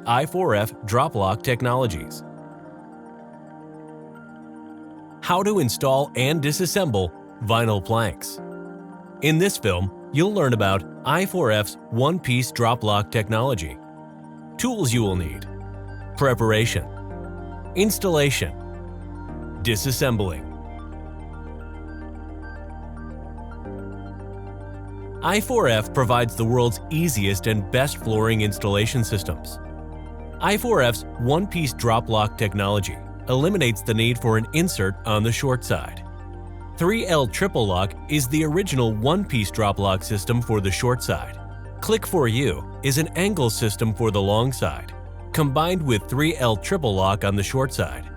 I4F Drop Lock Technologies. How to install and disassemble vinyl planks. In this film, you'll learn about I4F's one-piece drop lock technology, tools you will need, preparation, installation, disassembling. I4F provides the world's easiest and best flooring installation systems. I4F's one-piece drop lock technology eliminates the need for an insert on the short side. 3L Triple Lock is the original one-piece drop lock system for the short side. Click for You is an angle system for the long side, combined with 3L Triple Lock on the short side.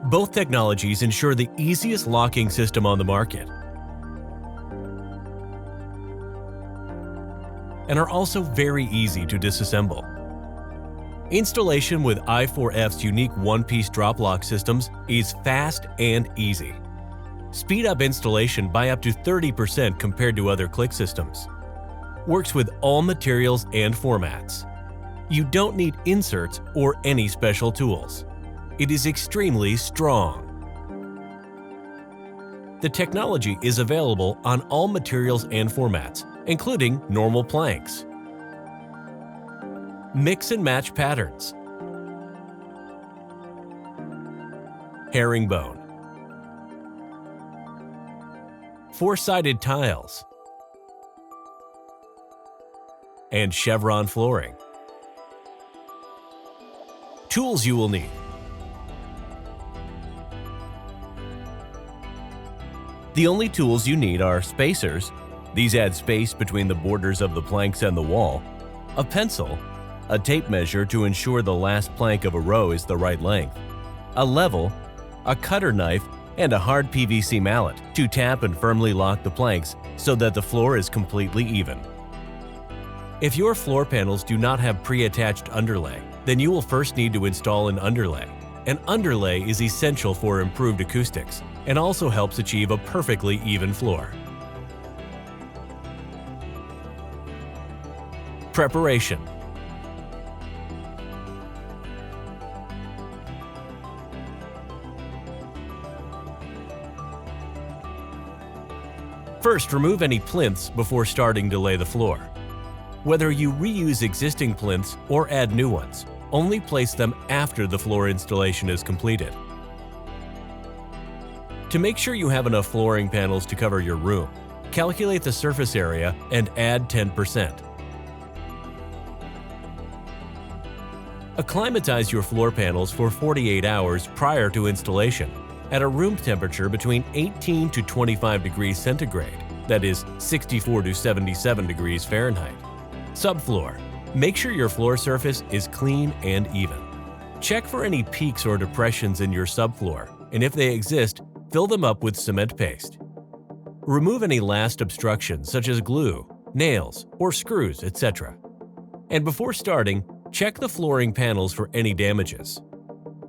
Both technologies ensure the easiest locking system on the market and are also very easy to disassemble. Installation with I4F's unique one-piece drop lock systems is fast and easy. Speed up installation by up to 30% compared to other click systems. Works with all materials and formats. You don't need inserts or any special tools. It is extremely strong. The technology is available on all materials and formats, including normal planks, mix and match patterns, herringbone, four-sided tiles, and chevron flooring. Tools you will need. The only tools you need are spacers. These add space between the borders of the planks and the wall, a pencil, a tape measure to ensure the last plank of a row is the right length, a level, a cutter knife, and a hard PVC mallet to tap and firmly lock the planks so that the floor is completely even. If your floor panels do not have pre-attached underlay, then you will first need to install an underlay. An underlay is essential for improved acoustics and also helps achieve a perfectly even floor. Preparation. First, remove any plinths before starting to lay the floor. Whether you reuse existing plinths or add new ones, only place them after the floor installation is completed. To make sure you have enough flooring panels to cover your room, calculate the surface area and add 10%. Acclimatize your floor panels for 48 hours prior to installation at a room temperature between 18 to 25 degrees centigrade, that is 64 to 77 degrees Fahrenheit. Subfloor. Make sure your floor surface is clean and even. Check for any peaks or depressions in your subfloor, and if they exist, fill them up with cement paste. Remove any last obstructions such as glue, nails, or screws, etc. And before starting, check the flooring panels for any damages.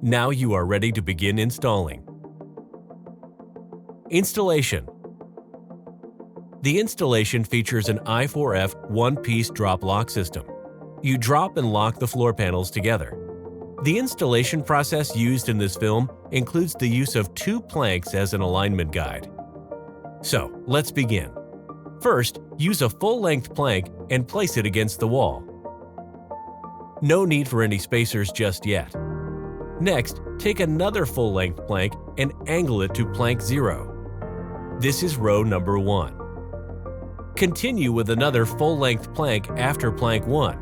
Now you are ready to begin installing. Installation. The installation features an I4F one-piece drop lock system. You drop and lock the floor panels together. The installation process used in this film includes the use of 2 planks as an alignment guide. So, let's begin. First, use a full-length plank and place it against the wall. No need for any spacers just yet. Next, take another full-length plank and angle it to plank 0. This is row number 1. Continue with another full-length plank after plank 1.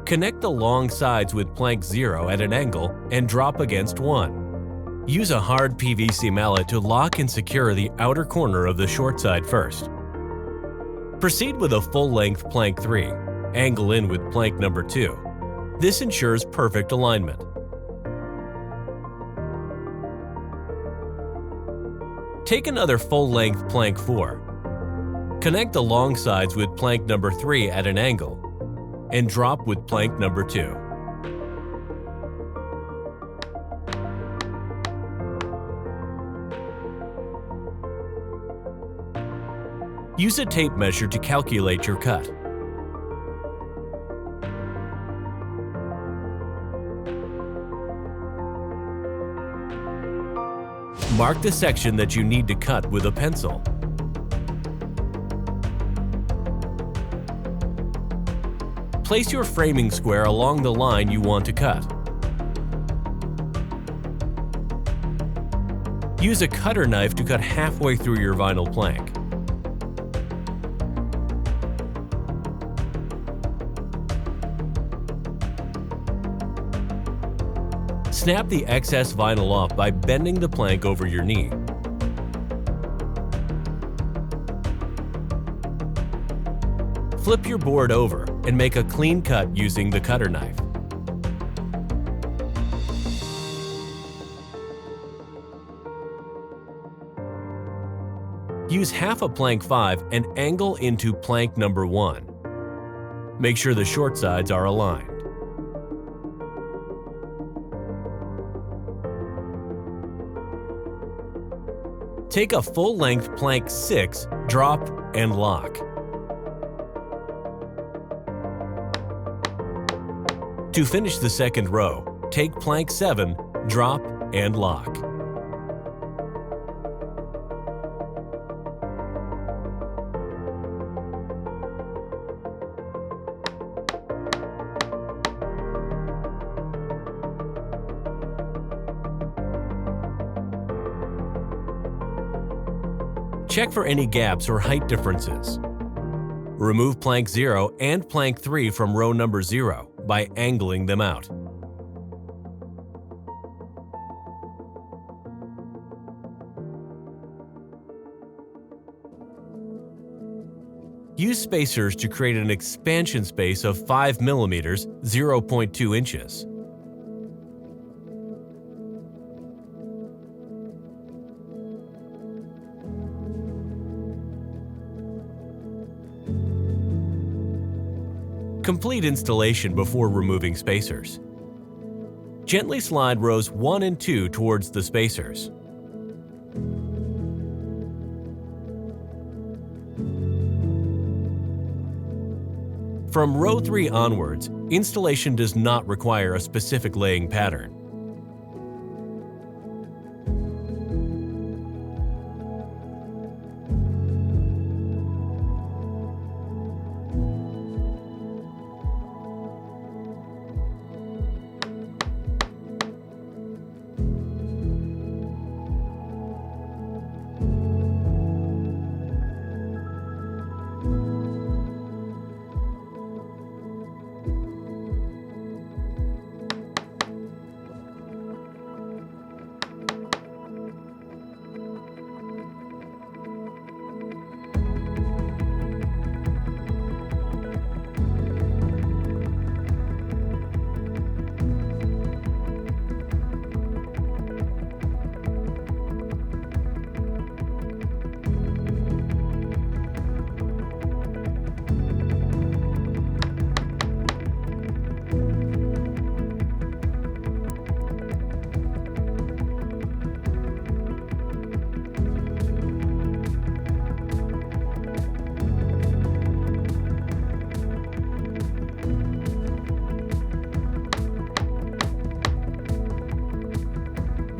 Connect the long sides with plank 0 at an angle and drop against 1. Use a hard PVC mallet to lock and secure the outer corner of the short side first. Proceed with a full-length plank 3. Angle in with plank number 2. This ensures perfect alignment. Take another full-length plank 4. Connect the long sides with plank number 3 at an angle and drop with plank number 2. Use a tape measure to calculate your cut. Mark the section that you need to cut with a pencil. Place your framing square along the line you want to cut. Use a cutter knife to cut halfway through your vinyl plank. Snap the excess vinyl off by bending the plank over your knee. Flip your board over and make a clean cut using the cutter knife. Use half a plank 5 and angle into plank number 1. Make sure the short sides are aligned. Take a full-length plank 6, drop, and lock. To finish the second row, take plank 7, drop, and lock. Check for any gaps or height differences. Remove plank 0 and plank 3 from row number 0 by angling them out. Use spacers to create an expansion space of 5 mm, 0.2 inches. Complete installation before removing spacers. Gently slide rows 1 and 2 towards the spacers. From row 3 onwards, installation does not require a specific laying pattern.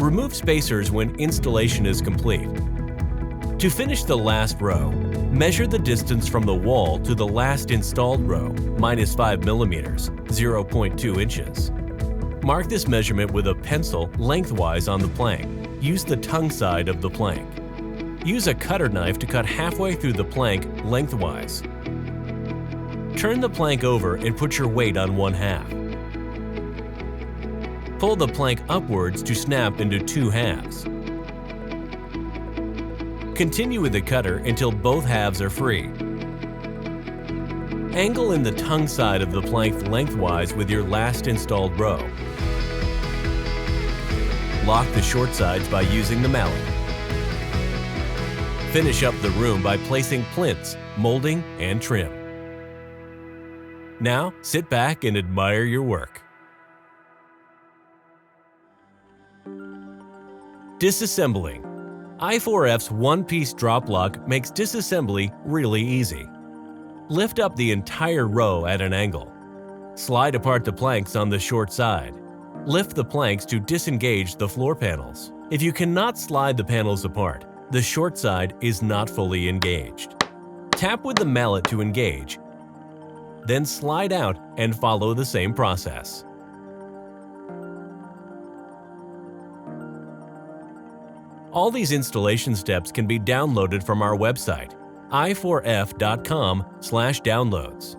Remove spacers when installation is complete. To finish the last row, measure the distance from the wall to the last installed row, minus 5 mm, 0.2 inches. Mark this measurement with a pencil lengthwise on the plank. Use the tongue side of the plank. Use a cutter knife to cut halfway through the plank lengthwise. Turn the plank over and put your weight on 1/2. Pull the plank upwards to snap into 2 halves. Continue with the cutter until both halves are free. Angle in the tongue side of the plank lengthwise with your last installed row. Lock the short sides by using the mallet. Finish up the room by placing plinths, molding, and trim. Now, sit back and admire your work. Disassembling. i4F's one-piece drop lock makes disassembly really easy. Lift up the entire row at an angle. Slide apart the planks on the short side. Lift the planks to disengage the floor panels. If you cannot slide the panels apart, the short side is not fully engaged. Tap with the mallet to engage, then slide out and follow the same process. All these installation steps can be downloaded from our website, i4f.com/downloads.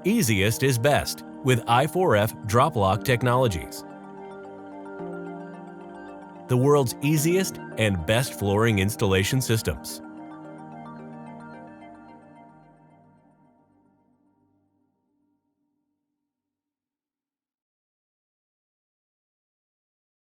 Easiest is best with i4F Drop Lock Technologies. The world's easiest and best flooring installation systems.